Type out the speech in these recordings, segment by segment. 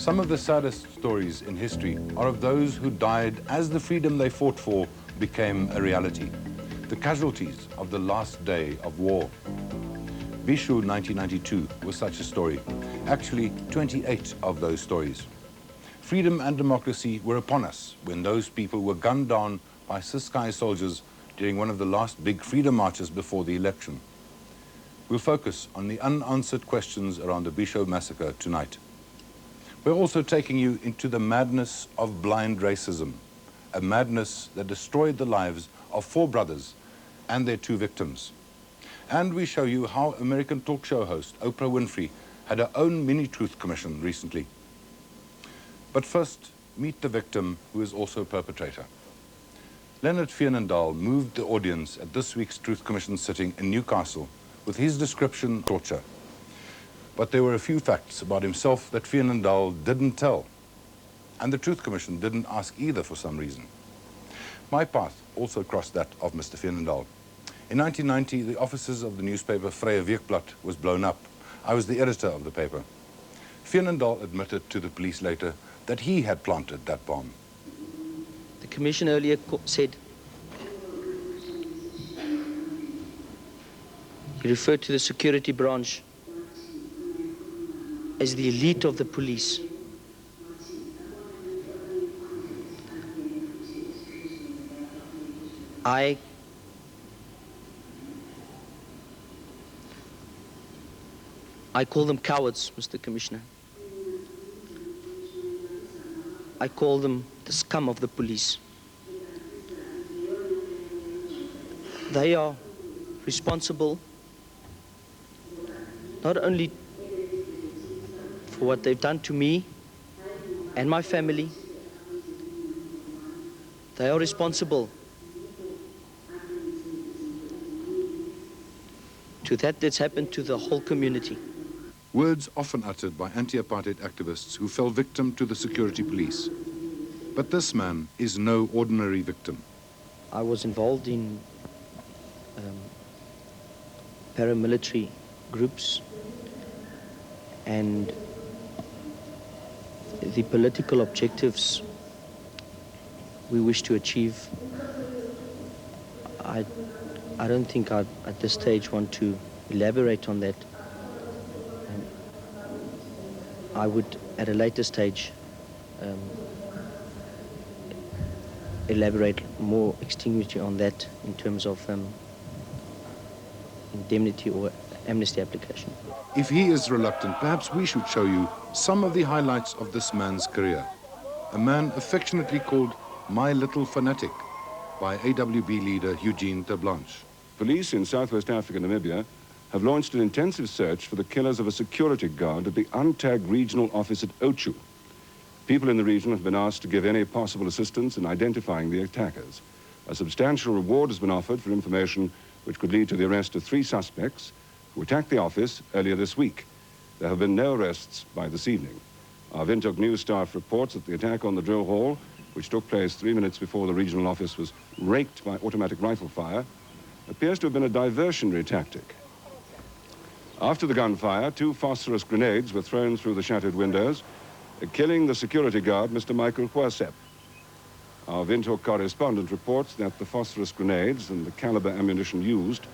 Some of the saddest stories in history are of those who died as the freedom they fought for became a reality. The casualties of the last day of war. Vishu 1992 was such a story. Actually, 28 of those stories. Freedom and democracy were upon us when those people were gunned down by Ciskei soldiers during one of the last big freedom marches before the election. We'll focus on the unanswered questions around the Vishu massacre tonight. We're also taking you into the madness of blind racism, a madness that destroyed the lives of 4 brothers and their 2 victims. And we show you how American talk show host Oprah Winfrey had her own mini-truth commission recently. But first, meet the victim who is also a perpetrator. Leonard Fendandal moved the audience at this week's Truth Commission sitting in Newcastle with his description of torture. But there were a few facts about himself that Fendandal didn't tell. And the Truth Commission didn't ask either for some reason. My path also crossed that of Mr. Fendandal. In 1990, the offices of the newspaper Vrye Weekblad was blown up. I was the editor of the paper. Fendandal admitted to the police later that he had planted that bomb. The commission earlier said, he referred to the security branch as the elite of the police. I call them cowards, Mr. Commissioner. I call them the scum of the police. They are responsible not only for what they've done to me and my family, they are responsible to that's happened to the whole community. Words often uttered by anti-apartheid activists who fell victim to the security police. But this man is no ordinary victim. I was involved in paramilitary groups, and the political objectives we wish to achieve, I don't think I at this stage want to elaborate on that. I would, at a later stage, elaborate more extensively on that in terms of indemnity or amnesty application. If he is reluctant, perhaps we should show you some of the highlights of this man's career. A man affectionately called My Little Fanatic by AWB leader Eugene Terblanche. Police in Southwest Africa, Namibia, have launched an intensive search for the killers of a security guard at the untagged regional office at Ochu. People in the region have been asked to give any possible assistance in identifying the attackers. A substantial reward has been offered for information which could lead to the arrest of 3 suspects who attacked the office earlier this week. There have been no arrests by this evening. Our Windhoek news staff reports that the attack on the drill hall, which took place 3 minutes before the regional office was raked by automatic rifle fire, appears to have been a diversionary tactic. After the gunfire, 2 phosphorus grenades were thrown through the shattered windows, killing the security guard, Mr. Michael Huasep. Our Windhoek correspondent reports that the phosphorus grenades and the caliber ammunition used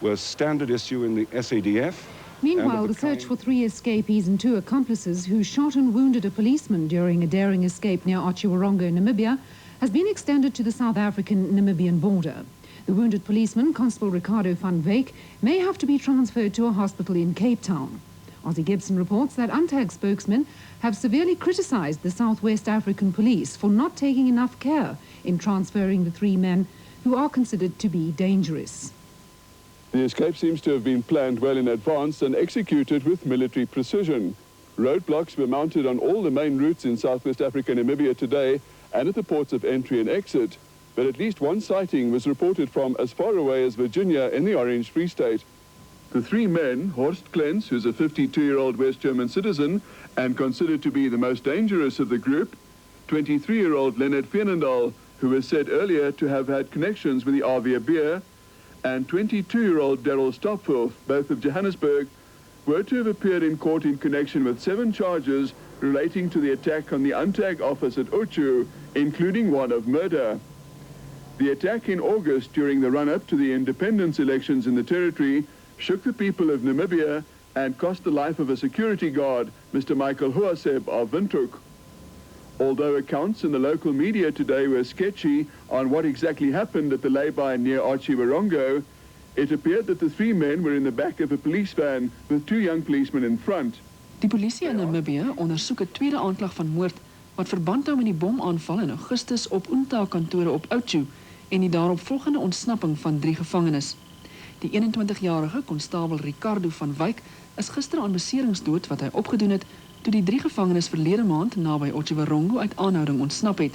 were standard issue in the SADF. Meanwhile, the search for 3 escapees and 2 accomplices who shot and wounded a policeman during a daring escape near Otjiwarongo, Namibia, has been extended to the South African-Namibian border. The wounded policeman, Constable Ricardo van Wyk, may have to be transferred to a hospital in Cape Town. Ozzy Gibson reports that UNTAG spokesmen have severely criticised the Southwest African police for not taking enough care in transferring the 3 men who are considered to be dangerous. The escape seems to have been planned well in advance and executed with military precision. Roadblocks were mounted on all the main routes in Southwest Africa and Namibia today and at the ports of entry and exit, but at least 1 sighting was reported from as far away as Virginia in the Orange Free State. The 3 men, Horst Klenz, who's a 52-year-old West German citizen and considered to be the most dangerous of the group, 23-year-old Leonard Fendandal, who was said earlier to have had connections with the RV Beer, and 22-year-old Daryl Stopwolf, both of Johannesburg, were to have appeared in court in connection with 7 charges relating to the attack on the UNTAG office at Ochu, including one of murder. The attack in August during the run-up to the independence elections in the territory shook the people of Namibia and cost the life of a security guard, Mr. Michael Huaseb of Windhoek. Although accounts in the local media today were sketchy on what exactly happened at the lay-by near Archiwarongo, it appeared that the 3 men were in the back of a police van with 2 young policemen in front. Die polisie in Namibia ondersoek 'n tweede aanklag van moord wat verband hou met die bomaanval in Augustus op UNTAG-kantore op Ochu en die daaropvolgende ontsnapping van 3 gevangenes. Die 21-jarige konstabel Ricardo van Wyk is gister aan beseringsdood wat hy opgedoen het toe die 3 gevangenes verlede maand naby Archiwarongo uit aanhouding ontsnap het.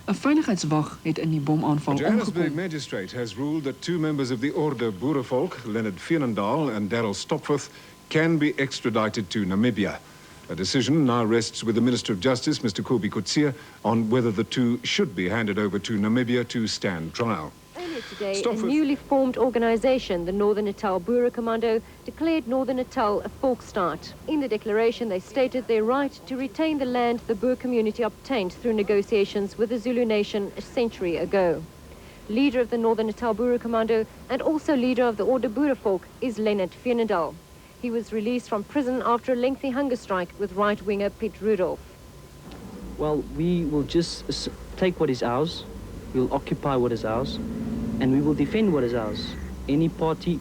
'n Veiligheidswag het in die bomaanval The Johannesburg omgekom. magistrate has ruled that 2 members of the Order Boerevolk, Leonard Fendandal and Daryl Stopforth, can be extradited to Namibia. A decision now rests with the Minister of Justice, Mr. Kobi Kutsia, on whether the 2 should be handed over to Namibia to stand trial. Earlier today, a newly formed organisation, the Northern Natal Boer Commando, declared Northern Natal a false start. In the declaration, they stated their right to retain the land the Boer community obtained through negotiations with the Zulu nation a century ago. Leader of the Northern Natal Boer Commando and also leader of the Order Boerevolk is Leonard Fendandal. He was released from prison after a lengthy hunger strike with right-winger Piet Rudolph. Well, we will just take what is ours, we'll occupy what is ours, and we will defend what is ours. Any party,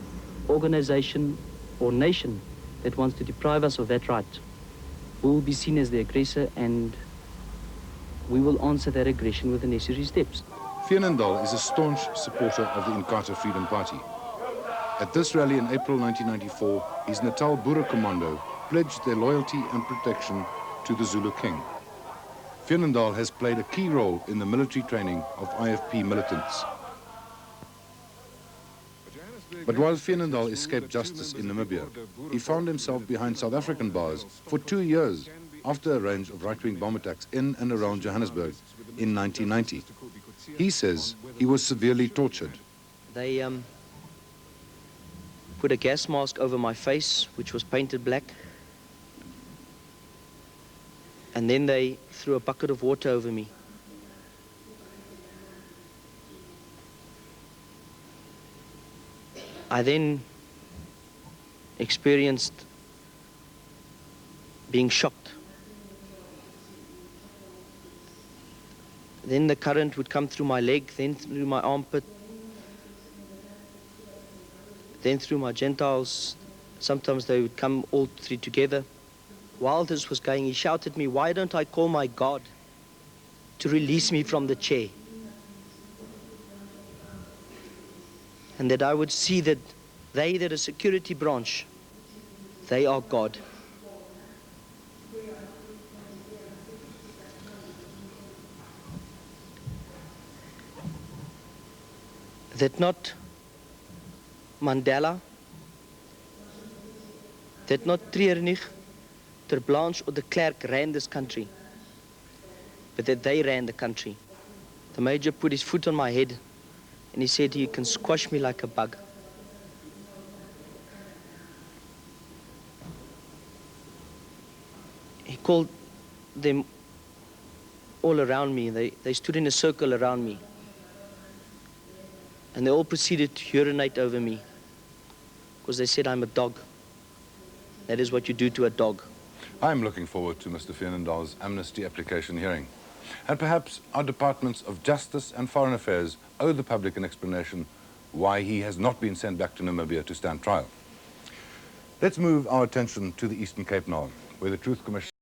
organisation or nation that wants to deprive us of that right will be seen as the aggressor, and we will answer that aggression with the necessary steps. Fendandal is a staunch supporter of the Inkatha Freedom Party. At this rally in April 1994, his Natal Boer Commando pledged their loyalty and protection to the Zulu King. Fendandal has played a key role in the military training of IFP militants. But while Fendandal escaped justice in Namibia, he found himself behind South African bars for 2 years after a range of right-wing bomb attacks in and around Johannesburg in 1990. He says he was severely tortured. They put a gas mask over my face, which was painted black. And then they threw a bucket of water over me. I then experienced being shocked. Then the current would come through my leg, then through my armpit, then through my genitals. Sometimes they would come all 3 together. While this was going, he shouted at me, "Why don't I call my God to release me from the chair?" And that I would see that they that are security branch, they are God. That not Mandela, that not Treurnig, Ter Blanche or de Klerk ran this country, but that they ran the country. The Major put his foot on my head and he said, "You can squash me like a bug." He called them all around me. They stood in a circle around me. And they all proceeded to urinate over me because they said I'm a dog. That is what you do to a dog. I'm looking forward to Mr. Fendandal's amnesty application hearing. And perhaps our departments of Justice and Foreign Affairs owe the public an explanation why he has not been sent back to Namibia to stand trial. Let's move our attention to the Eastern Cape now, where the Truth Commission